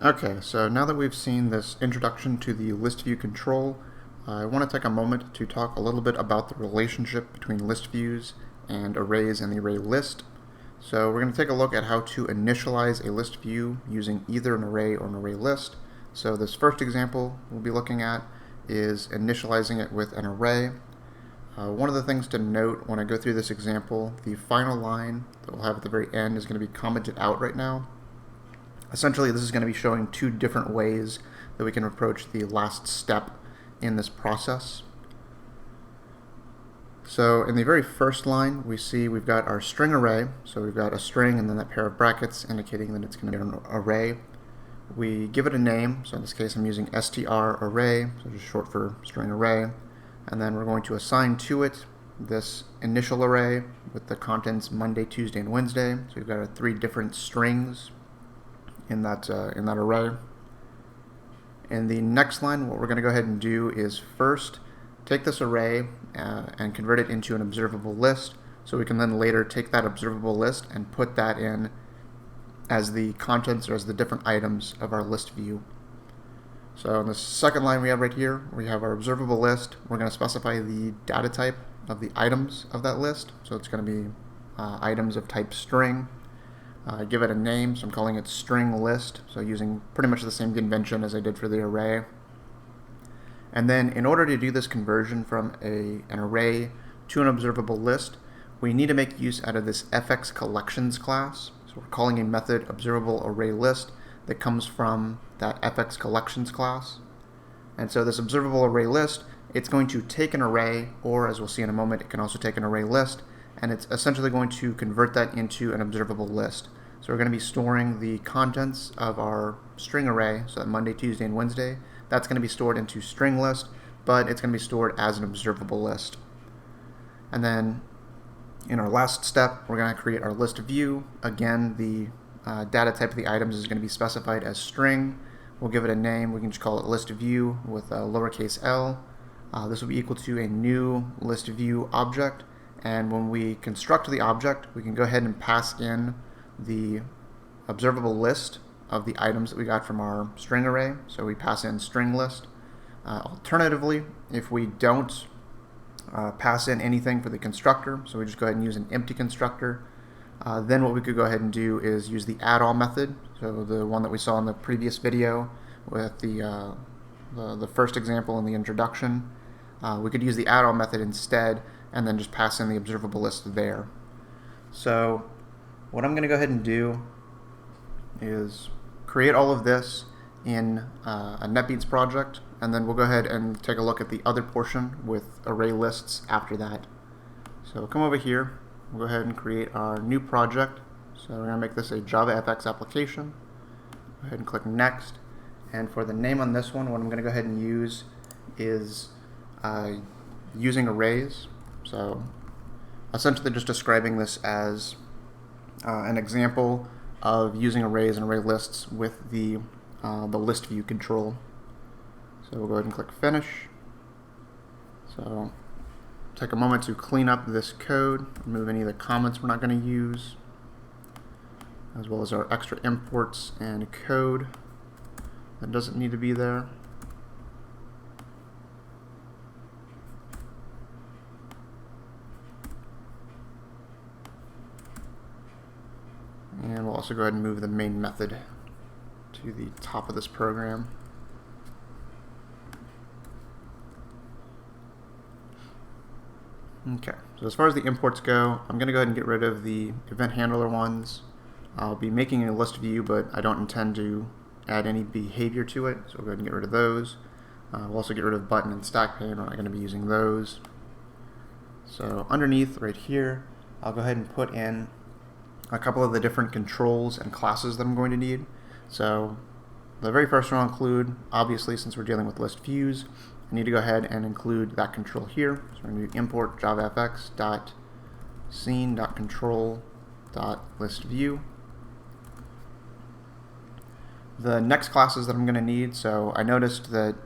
Okay, so now that we've seen this introduction to the ListView control, I want to take a moment to talk a little bit about the relationship between ListViews and arrays and the ArrayList. So we're going to take a look at how to initialize a list view using either an array or an ArrayList. So this first example we'll be looking at is initializing it with an array. One of the things to note when I go through this example, the final line that we'll have at the very end is going to be commented out right now. Essentially, this is going to be showing two different ways that we can approach the last step in this process. So in the very first line, we see we've got our string array. So we've got a string and then that pair of brackets indicating that it's going to be an array. We give it a name. So in this case, I'm using str array, so just short for string array. And then we're going to assign to it this initial array with the contents Monday, Tuesday, and Wednesday. So we've got our three different strings in that array. In the next line, what we're going to go ahead and do is first take this array and convert it into an observable list, so we can then later take that observable list and put that in as the contents or as the different items of our list view. So in the second line we have right here, we have our observable list. We're going to specify the data type of the items of that list. So it's going to be items of type string. Give it a name, so I'm calling it string list, so using pretty much the same convention as I did for the array. And then in order to do this conversion from an array to an observable list, we need to make use out of this fx collections class. So we're calling a method ObservableArrayList that comes from that fx collections class. And so this ObservableArrayList, it's going to take an array, or as we'll see in a moment, it can also take an array list, and it's essentially going to convert that into an observable list. So we're going to be storing the contents of our string array, so that Monday, Tuesday, and Wednesday, that's going to be stored into string list, but it's going to be stored as an observable list. And then in our last step, we're going to create our list view. Again, the data type of the items is going to be specified as string. We'll give it a name. We can just call it list view with a lowercase l. This will be equal to a new list view object. And when we construct the object, we can go ahead and pass in the observable list of the items that we got from our string array. So we pass in string list. Alternatively, if we don't pass in anything for the constructor, so we just go ahead and use an empty constructor, then what we could go ahead and do is use the add-all method, so the one that we saw in the previous video with the first example in the introduction. We could use the add-all method instead and then just pass in the observable list there. So what I'm going to go ahead and do is create all of this in a NetBeans project, and then we'll go ahead and take a look at the other portion with ArrayLists after that. So come over here, we'll go ahead and create our new project. So we're going to make this a JavaFX application. Go ahead and click Next. And for the name on this one, what I'm going to go ahead and use is using arrays. So essentially just describing this as an example of using arrays and array lists with the list view control. So we'll go ahead and click Finish. So take a moment to clean up this code, remove any of the comments we're not going to use, as well as our extra imports and code that doesn't need to be there. And we'll also go ahead and move the main method to the top of this program. Okay, so as far as the imports go, I'm going to go ahead and get rid of the event handler ones. I'll be making a list view, but I don't intend to add any behavior to it, so we'll go ahead and get rid of those. We'll also get rid of button and stack pane. We're not going to be using those. So underneath right here, I'll go ahead and put in a couple of the different controls and classes that I'm going to need. So the very first one I'll include, obviously since we're dealing with list views, I need to go ahead and include that control here. So we're going to import javafx.scene.control.listView. The next classes that I'm going to need, so I noticed that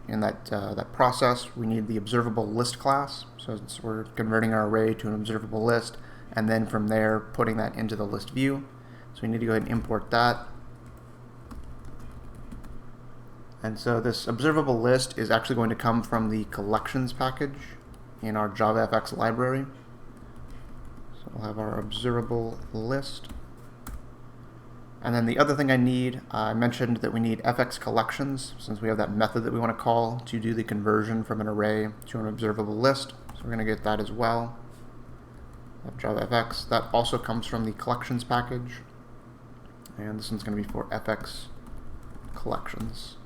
in that process we need the observable list class. So we're converting our array to an observable list, and then from there putting that into the list view. So we need to go ahead and import that. And so this observable list is actually going to come from the collections package in our JavaFX library. So we'll have our observable list. And then the other thing I need, I mentioned that we need fx collections, since we have that method that we want to call to do the conversion from an array to an observable list. So we're going to get that as well. JavaFX, that also comes from the collections package. And this one's going to be for fx collections.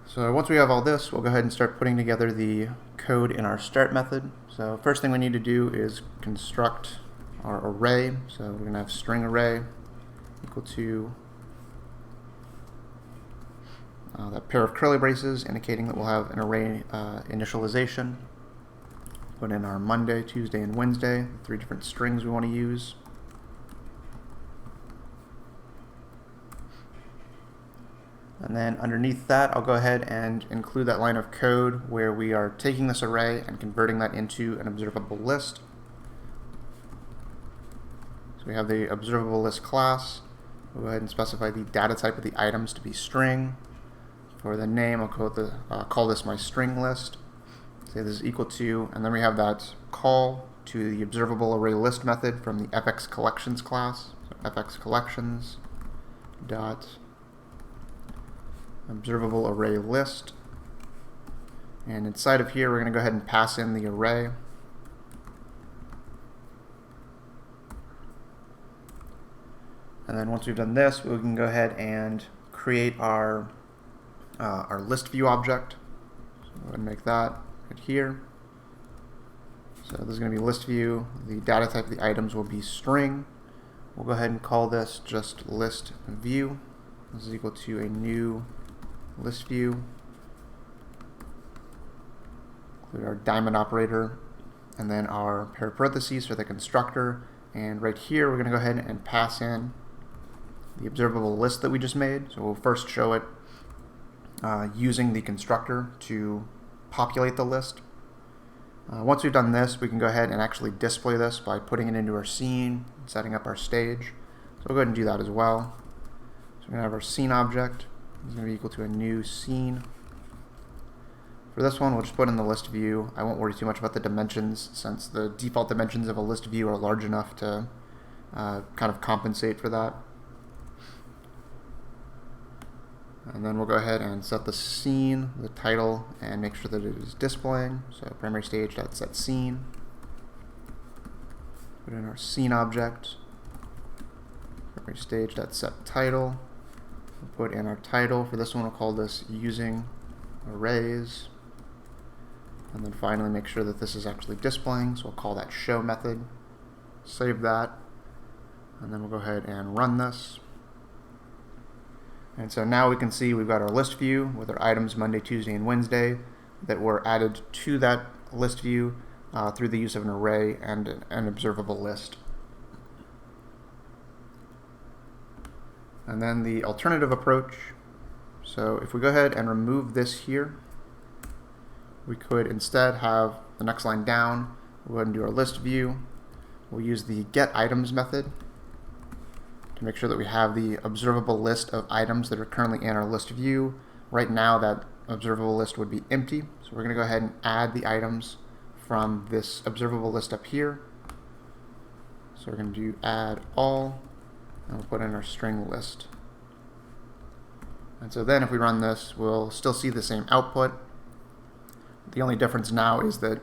So once we have all this, we'll go ahead and start putting together the code in our start method. So first thing we need to do is construct our array. So we're going to have string array equal to that pair of curly braces indicating that we'll have an array initialization. Put in our Monday, Tuesday, and Wednesday, the 3 different strings we want to use. And then underneath that, I'll go ahead and include that line of code where we are taking this array and converting that into an observable list. So we have the observable list class. We'll go ahead and specify the data type of the items to be string. For the name, I'll call this my string list. Say this is equal to, and then we have that call to the observable array list method from the fx collections class. So fx collections dot observable array list, and inside of here we're going to go ahead and pass in the array. And then once we've done this, we can go ahead and create our ListView object. So go ahead and make that right here. So this is going to be ListView. The data type of the items will be string. We'll go ahead and call this just ListView. This is equal to a new ListView. Include our diamond operator, and then our pair of parentheses for the constructor. And right here, we're going to go ahead and pass in the observable list that we just made. So we'll first show it using the constructor to populate the list. Once we've done this, we can go ahead and actually display this by putting it into our scene, setting up our stage. So we'll go ahead and do that as well. So we're going to have our scene object. It's going to be equal to a new scene. For this one, we'll just put in the list view. I won't worry too much about the dimensions, since the default dimensions of a list view are large enough to kind of compensate for that. And then we'll go ahead and set the scene, the title, and make sure that it is displaying. So primary stage.set scene. Put in our scene object. Primary stage.set title. We'll put in our title. For this one, we'll call this using arrays. And then finally make sure that this is actually displaying. So we'll call that show method. Save that. And then we'll go ahead and run this. And so now we can see we've got our list view with our items Monday, Tuesday, and Wednesday that were added to that list view through the use of an array and an observable list. And then the alternative approach. So if we go ahead and remove this here, we could instead have the next line down. We'll go ahead and do our list view. We'll use the getItems method to make sure that we have the observable list of items that are currently in our list view. Right now that observable list would be empty, so we're going to go ahead and add the items from this observable list up here. So we're going to do add all, and we'll put in our string list. And so then if we run this, we'll still see the same output. The only difference now is that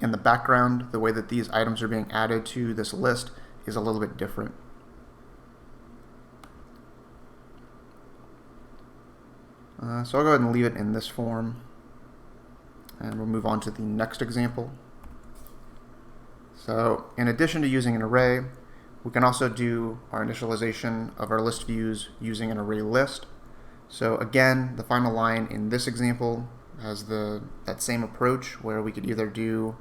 in the background, the way that these items are being added to this list is a little bit different. So I'll go ahead and leave it in this form, and we'll move on to the next example. So in addition to using an array, we can also do our initialization of our list views using an array list. So again, the final line in this example has that same approach where we could either do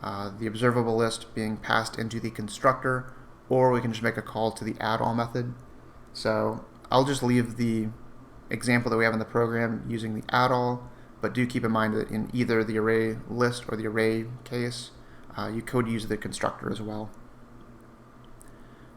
the observable list being passed into the constructor, or we can just make a call to the add all method. So I'll just leave the example that we have in the program using the add all, but do keep in mind that in either the array list or the array case, you could use the constructor as well.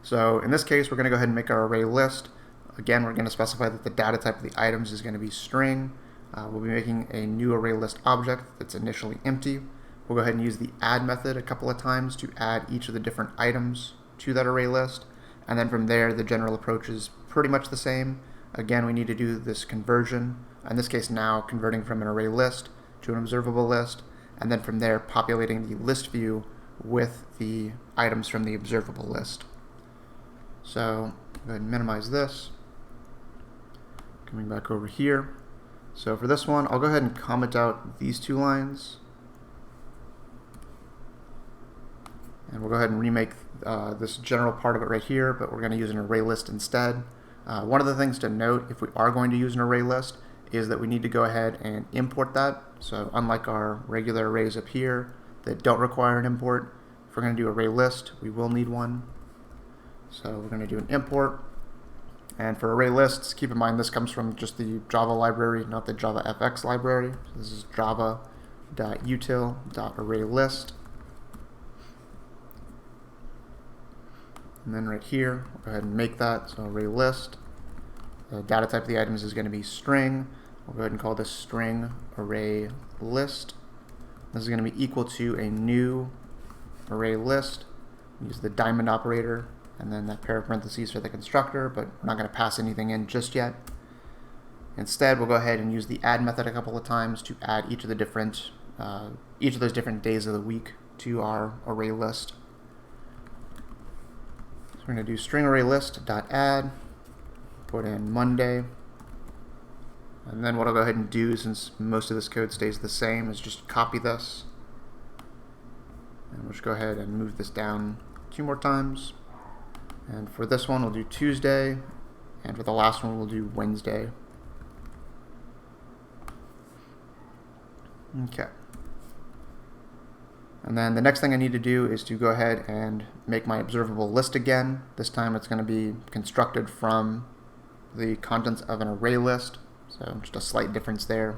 So in this case, we're going to go ahead and make our array list. Again, we're going to specify that the data type of the items is going to be string. We'll be making a new ArrayList object that's initially empty. We'll go ahead and use the add method a couple of times to add each of the different items to that array list. And then from there, the general approach is pretty much the same. Again, we need to do this conversion. In this case now, converting from an array list to an observable list. And then from there, populating the list view with the items from the observable list. So go ahead and minimize this. Coming back over here. So for this one, I'll go ahead and comment out these two lines. And we'll go ahead and remake this general part of it right here, but we're going to use an array list instead. One of the things to note, if we are going to use an array list, is that we need to go ahead and import that. So unlike our regular arrays up here that don't require an import, if we're going to do array list, we will need one. So we're going to do an import. And for array lists, keep in mind this comes from just the Java library, not the JavaFX library. So this is java.util.ArrayList. And then right here, we'll go ahead and make that. So array list. The data type of the items is going to be string. We'll go ahead and call this string array list. This is going to be equal to a new array list. Use the diamond operator and then that pair of parentheses for the constructor, but we're not going to pass anything in just yet. Instead, we'll go ahead and use the add method a couple of times to add each of those different days of the week to our array list. So we're going to do string array list.add, put in Monday, and then what I'll go ahead and do, since most of this code stays the same, is just copy this. And we'll just go ahead and move this down 2 more times. And for this one, we'll do Tuesday, and for the last one, we'll do Wednesday. Okay. And then the next thing I need to do is to go ahead and make my observable list again. This time it's going to be constructed from the contents of an array list, so just a slight difference there.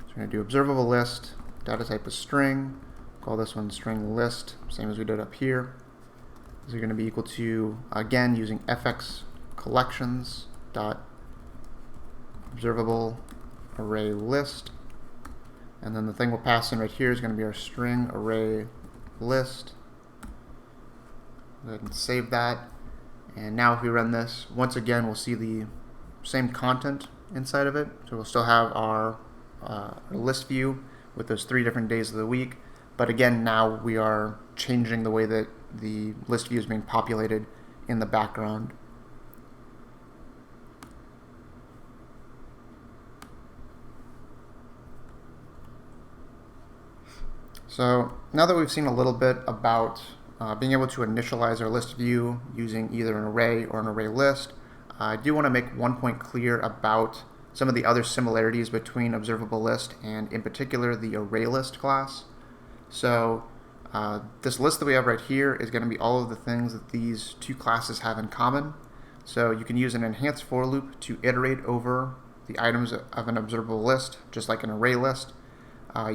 So we're going to do observable list, data type is string, call this one string list, same as we did up here. These are going to be equal to, again, using fx collections dot observable array list, and then the thing we'll pass in right here is going to be our string array list. Go ahead and save that, and now if we run this, once again we'll see the same content inside of it. So we'll still have our list view with those 3 different days of the week, but again now we are changing the way that the list view is being populated in the background. So now that we've seen a little bit about being able to initialize our list view using either an array or an array list, I do want to make one point clear about some of the other similarities between ObservableList and in particular the ArrayList class. So this list that we have right here is going to be all of the things that these 2 classes have in common. So you can use an enhanced for loop to iterate over the items of an observable list, just like an array list.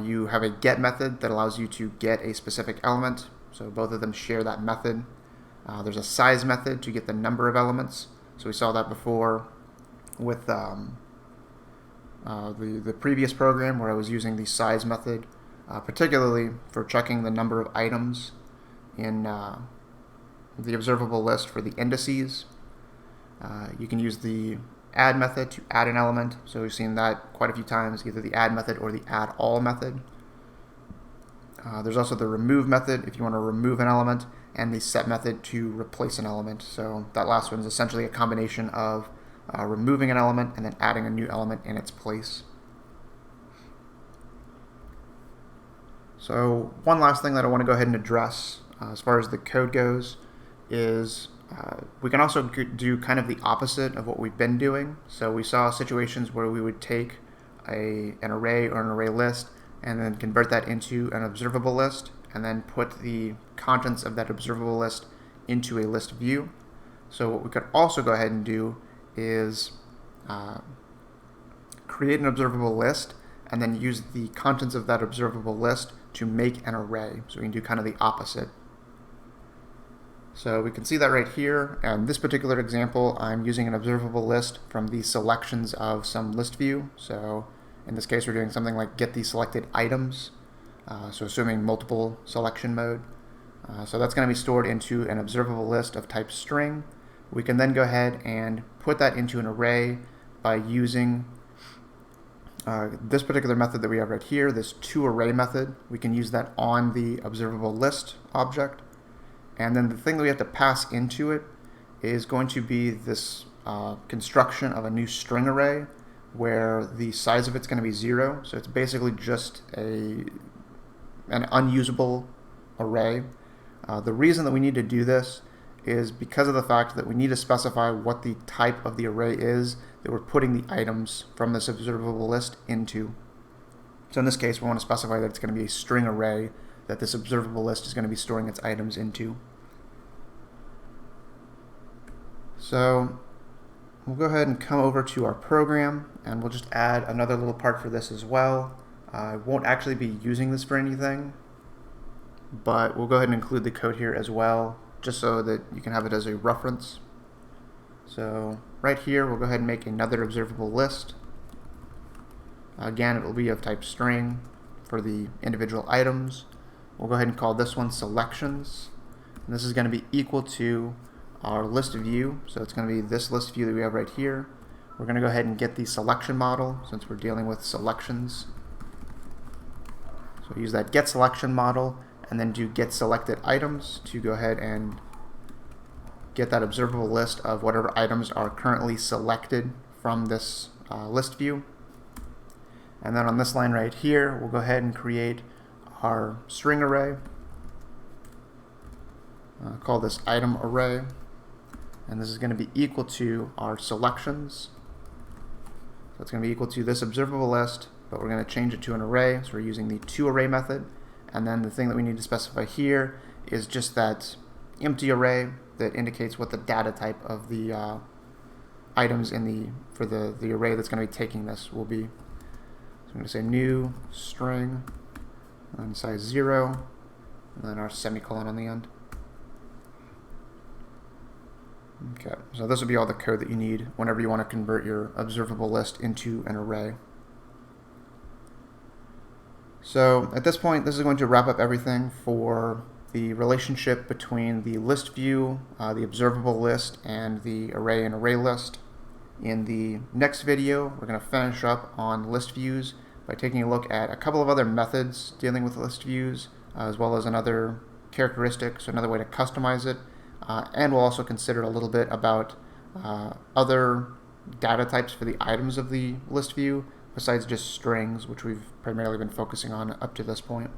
You have a get method that allows you to get a specific element, so both of them share that method. There's a size method to get the number of elements, so we saw that before with the previous program where I was using the size method, particularly for checking the number of items in the observable list for the indices. You can use the add method to add an element, so we've seen that quite a few times, either the add method or the add all method. There's also the remove method if you want to remove an element, and the set method to replace an element. So that last one is essentially a combination of removing an element and then adding a new element in its place. So one last thing that I want to go ahead and address as far as the code goes is we can also do kind of the opposite of what we've been doing. So we saw situations where we would take an array or an array list and then convert that into an observable list and then put the contents of that observable list into a list view. So what we could also go ahead and do is create an observable list and then use the contents of that observable list to make an array. So we can do kind of the opposite. So we can see that right here. And this particular example, I'm using an observable list from the selections of some list view. So in this case, we're doing something like get the selected items. So assuming multiple selection mode. So that's going to be stored into an observable list of type string. We can then go ahead and put that into an array by using this particular method that we have right here, this toArray method. We can use that on the observable list object. And then the thing that we have to pass into it is going to be this construction of a new string array where the size of it's going to be 0. So it's basically just an unusable array. The reason that we need to do this is because of the fact that we need to specify what the type of the array is that we're putting the items from this observable list into. So in this case, we want to specify that it's going to be a string array that this observable list is going to be storing its items into. So we'll go ahead and come over to our program, and we'll just add another little part for this as well. I won't actually be using this for anything, but we'll go ahead and include the code here as well, just so that you can have it as a reference. So right here, we'll go ahead and make another observable list. Again, it will be of type string for the individual items. We'll go ahead and call this one selections. And this is going to be equal to our list view. So it's going to be this list view that we have right here. We're going to go ahead and get the selection model since we're dealing with selections. So use that get selection model and then do get selected items to go ahead and get that observable list of whatever items are currently selected from this list view. And then on this line right here, we'll go ahead and create our string array. Call this item array. And this is going to be equal to our selections. So it's going to be equal to this observable list, but we're going to change it to an array. So we're using the toArray method. And then the thing that we need to specify here is just that empty array that indicates what the data type of the items in for the array that's going to be taking this will be. So I'm going to say new string and size 0, and then our semicolon on the end. Okay, so this will be all the code that you need whenever you want to convert your observable list into an array. So at this point, this is going to wrap up everything for the relationship between the list view, the observable list, and the array and ArrayList. In the next video, we're going to finish up on ListViews by taking a look at a couple of other methods dealing with ListViews, as well as another characteristic, so another way to customize it. And we'll also consider a little bit about other data types for the items of the list view, besides just strings, which we've primarily been focusing on up to this point.